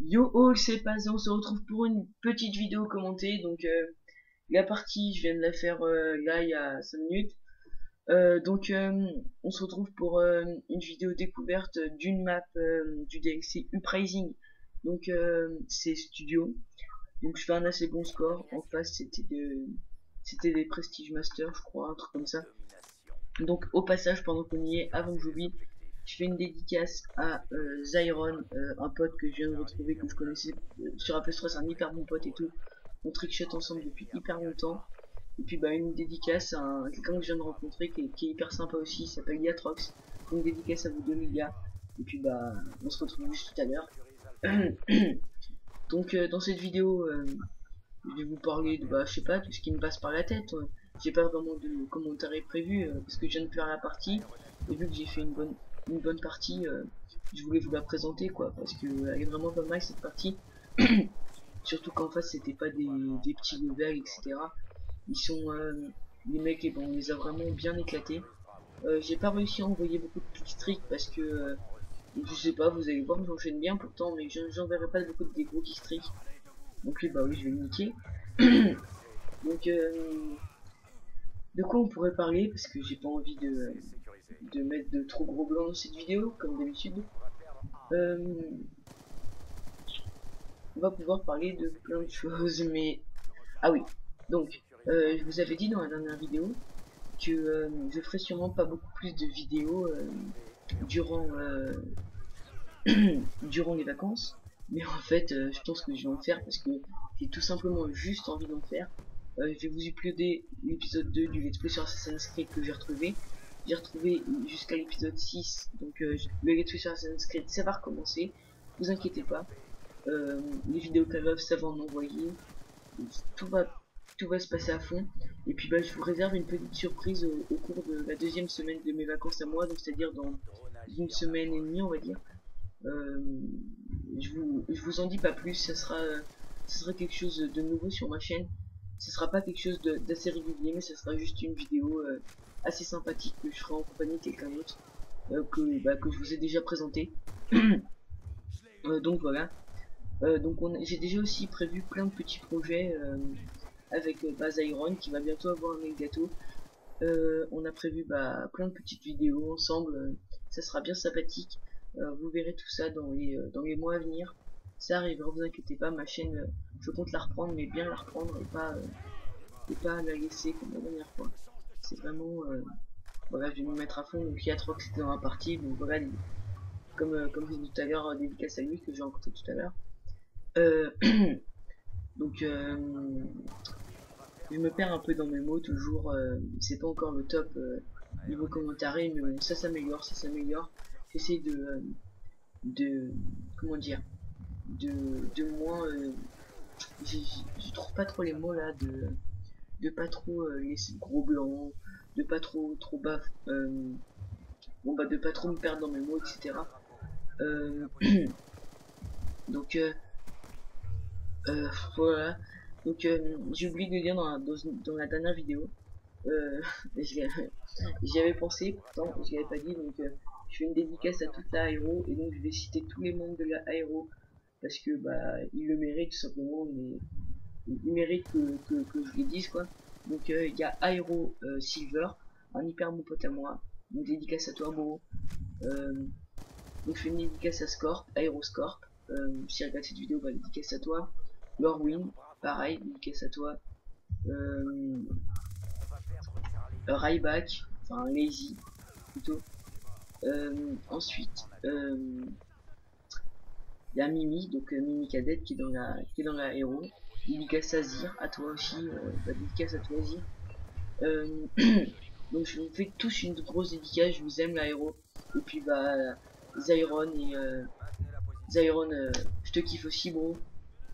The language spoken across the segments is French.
Yo all, c'est passé, on se retrouve pour une petite vidéo commentée. Donc la partie, je viens de la faire là il y a 5 minutes. On se retrouve pour une vidéo découverte d'une map du DLC Uprising. C'est studio. Donc je fais un assez bon score. En face c'était des Prestige Masters, je crois, un truc comme ça. Donc au passage, pendant qu'on y est, avant que j'oublie, je fais une dédicace à Zyron, un pote que je viens de retrouver, que je connaissais sur Apple Store, c'est un hyper bon pote et tout. On trickshot ensemble depuis hyper longtemps. Et puis bah une dédicace à quelqu'un que je viens de rencontrer qui est hyper sympa aussi, il s'appelle Yatrox. Une dédicace à vous deux les gars. Et puis bah on se retrouve juste tout à l'heure. Dans cette vidéo, je vais vous parler de bah je sais pas tout ce qui me passe par la tête. J'ai pas vraiment de commentaires prévus parce que je viens de faire la partie et vu que j'ai fait une bonne partie, je voulais vous la présenter quoi parce que elle est vraiment pas mal cette partie. Surtout qu'en face c'était pas des petits levels etc. Ils sont les mecs et ben on les a vraiment bien éclatés. J'ai pas réussi à envoyer beaucoup de kickstreaks parce que je sais pas, vous allez voir, j'enchaîne bien pourtant, mais j'enverrai pas beaucoup des gros kickstreaks. Donc bah oui, je vais le niquer. Donc de quoi on pourrait parler parce que j'ai pas envie de mettre de trop gros blancs dans cette vidéo comme d'habitude. Euh, on va pouvoir parler de plein de choses, mais ah oui. Donc je vous avais dit dans la dernière vidéo que je ferai sûrement pas beaucoup plus de vidéos durant durant les vacances, mais en fait je pense que je vais en faire parce que j'ai tout simplement juste envie d'en faire. Je vais vous uploader l'épisode 2 du Let's Play sur Assassin's Creed que j'ai retrouvé. J'ai retrouvé jusqu'à l'épisode 6, donc le Let's Play sur Assassin's Creed ça va recommencer, vous inquiétez pas. Les vidéos Call of ça va en envoyer, tout va tout va se passer à fond. Et puis bah je vous réserve une petite surprise au cours de la deuxième semaine de mes vacances à moi, donc c'est-à-dire dans une semaine et demie on va dire. Euh, je vous en dis pas plus, ça sera quelque chose de nouveau sur ma chaîne. Ce sera pas quelque chose d'assez régulier, mais ça sera juste une vidéo assez sympathique que je ferai en compagnie de quelqu'un d'autre que je vous ai déjà présenté. Donc voilà. J'ai déjà aussi prévu plein de petits projets avec Baz Iron qui va bientôt avoir un gâteau. On a prévu plein de petites vidéos ensemble, ça sera bien sympathique. Vous verrez tout ça dans les mois à venir. Ça arrivera, vous inquiétez pas, ma chaîne, je compte la reprendre, mais bien la reprendre et pas la laisser comme la dernière fois. C'est vraiment, voilà, je vais me mettre à fond. Donc il y a trois que c'était dans la partie, donc voilà, comme je disais tout à l'heure, dédicace à lui que j'ai rencontré tout à l'heure. Euh, donc je me perds un peu dans mes mots toujours, c'est pas encore le top niveau commentaire, mais bon, ça s'améliore, ça s'améliore. J'essaie de, comment dire, de moins, je trouve pas trop les mots là, de pas trop laisser gros blanc, de pas trop bas, bon bah de pas trop me perdre dans mes mots, etc. Euh, donc voilà. Donc j'ai oublié de dire dans la dernière vidéo. Euh, J'y avais pensé, pourtant je l'avais pas dit, donc je fais une dédicace à toute la Aéro, et donc je vais citer tous les membres de la Aéro, parce que bah ils le méritent tout simplement, mais ils méritent que je les dise quoi. Donc il y a Aéro Silver, un hyper bon pote à moi, une dédicace à toi bro. Donc je fais une dédicace à Scorp, Aéro Scorp, si tu regardes cette vidéo, bah dédicace à toi. Lorwin, pareil, dédicace à toi. Euh, Ryback, enfin Lazy plutôt. Ensuite, il y a Mimi, donc Mimi Cadette qui est dans la héros. Dédicace à Zir, à toi aussi, dédicace à toi Zir. Euh, donc je vous fais tous une grosse dédicace, je vous aime la héros. Et puis bah Zyron Zyron, je te kiffe aussi bro.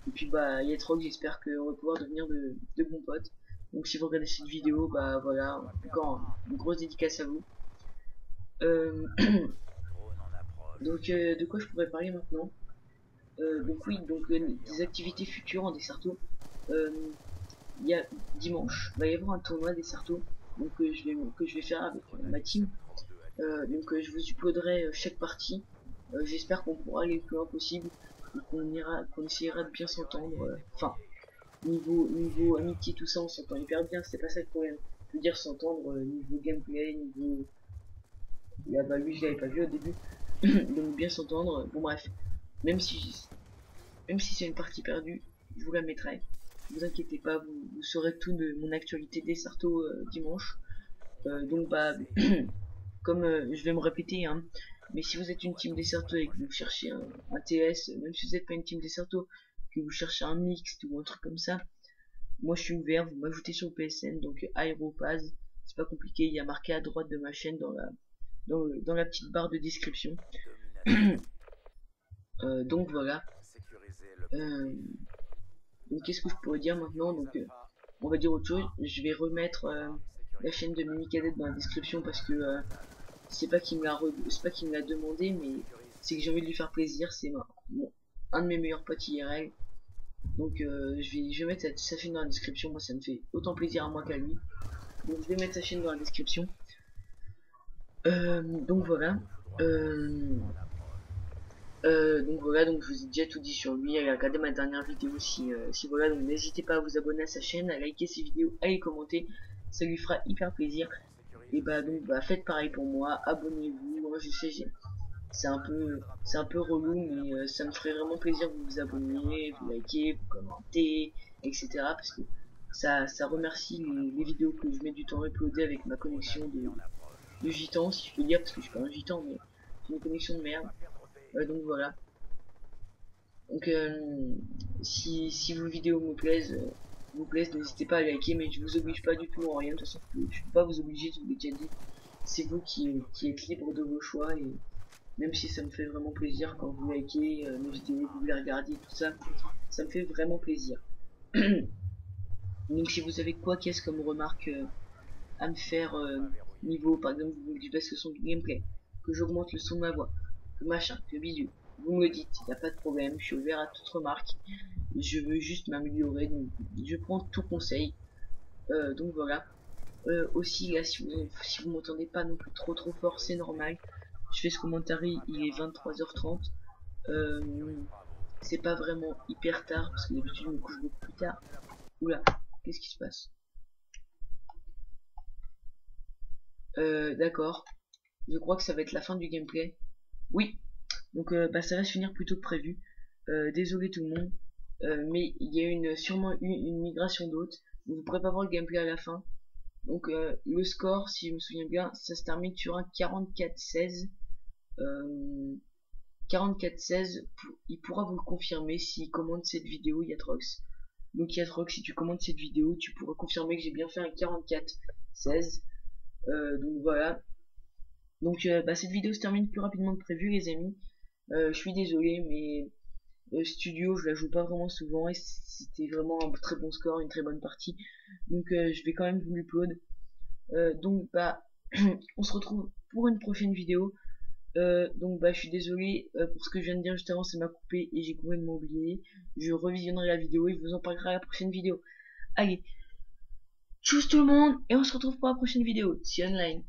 Et puis bah Yetrog, j'espère qu'on va pouvoir devenir de bons potes. Donc si vous regardez cette vidéo, bah voilà, encore une grosse dédicace à vous. Euh, de quoi je pourrais parler maintenant? Donc oui, des activités futures en Desserto. Euh, il y a dimanche, il va y avoir un tournoi Desserto, donc que je vais faire avec ma team. Je vous uploaderai chaque partie. J'espère qu'on pourra aller le plus loin possible. qu'on essaiera de bien s'entendre. Enfin, niveau amitié, tout ça, on s'entend hyper bien, c'est pas ça le problème. Je veux dire, s'entendre niveau gameplay, niveau. Là, bah, lui, je l'avais pas vu au début. Donc, bien s'entendre. Bon, bref. Même si, même si c'est une partie perdue, je vous la mettrai. Ne vous inquiétez pas, vous saurez tout de mon actualité dès Sarto dimanche. Donc, bah, comme je vais me répéter, hein, mais si vous êtes une team Desserto et que vous cherchez un TS, même si vous n'êtes pas une team Desserto, que vous cherchez un mixte ou un truc comme ça, moi je suis ouvert, vous m'ajoutez sur PSN, donc Aeropaz, c'est pas compliqué, il y a marqué à droite de ma chaîne dans la petite barre de description. Donc voilà. Donc qu'est-ce que je pourrais dire maintenant? Donc on va dire autre chose. Je vais remettre la chaîne de Mimi Cadette dans la description parce que c'est pas qu'il me l'a demandé, mais c'est que j'ai envie de lui faire plaisir. C'est un de mes meilleurs potes IRL. Donc je vais mettre sa chaîne dans la description. Moi ça me fait autant plaisir à moi qu'à lui. Donc je vais mettre sa chaîne dans la description. Donc voilà. Donc voilà, donc je vous ai déjà tout dit sur lui. Allez regarder ma dernière vidéo si voilà, donc n'hésitez pas à vous abonner à sa chaîne, à liker ses vidéos, à les commenter, ça lui fera hyper plaisir. Et bah donc bah faites pareil pour moi, abonnez-vous. Moi je sais, c'est un peu relou, mais ça me ferait vraiment plaisir que vous vous abonniez, vous likez, vous commentez, etc. Parce que ça remercie les vidéos que je mets du temps à uploader avec ma connexion de gitan, si je peux dire, parce que je suis pas un gitan, mais j'ai une connexion de merde. Donc voilà. Donc si vos vidéos vous plaisent, n'hésitez pas à liker, mais je vous oblige pas du tout en rien. De toute façon, je peux pas vous obliger, je vous l'ai déjà dit. C'est vous qui êtes libre de vos choix, et même si ça me fait vraiment plaisir quand vous likez mes vidéos, vous les regardez, tout ça, ça me fait vraiment plaisir. Donc si vous avez quoi qu'est-ce comme remarque à me faire niveau, par exemple, vous me baisse le son du gameplay, que j'augmente le son de ma voix, que machin, que bidule, vous me le dites, il n'y a pas de problème, je suis ouvert à toute remarque, je veux juste m'améliorer, donc je prends tout conseil. Donc voilà. Aussi là, si vous m'entendez pas non plus trop fort, c'est normal. Je fais ce commentaire, il est 23h30. C'est pas vraiment hyper tard parce que d'habitude je me couche beaucoup plus tard. Oula, qu'est-ce qui se passe? D'accord. Je crois que ça va être la fin du gameplay. Oui. Donc bah, ça va se finir plus tôt que prévu. Désolé tout le monde. Mais il y a sûrement une migration d'hôtes. Vous pourrez pas voir le gameplay à la fin. Donc le score, si je me souviens bien, ça se termine sur un 44-16. 44-16, il pourra vous le confirmer s'il commande cette vidéo, Yatrox. Donc Yatrox, si tu commandes cette vidéo, tu pourras confirmer que j'ai bien fait un 44-16. Donc voilà. Donc bah, cette vidéo se termine plus rapidement que prévu, les amis. Je suis désolé, mais studio, je la joue pas vraiment souvent et c'était vraiment un très bon score, une très bonne partie. Donc je vais quand même vous l'upload. Donc bah on se retrouve pour une prochaine vidéo. Donc bah je suis désolé pour ce que je viens de dire juste avant, ça m'a coupé et j'ai complètement oublié. Je revisionnerai la vidéo et je vous en parlerai à la prochaine vidéo. Allez, tchuss tout le monde et on se retrouve pour la prochaine vidéo. See you online.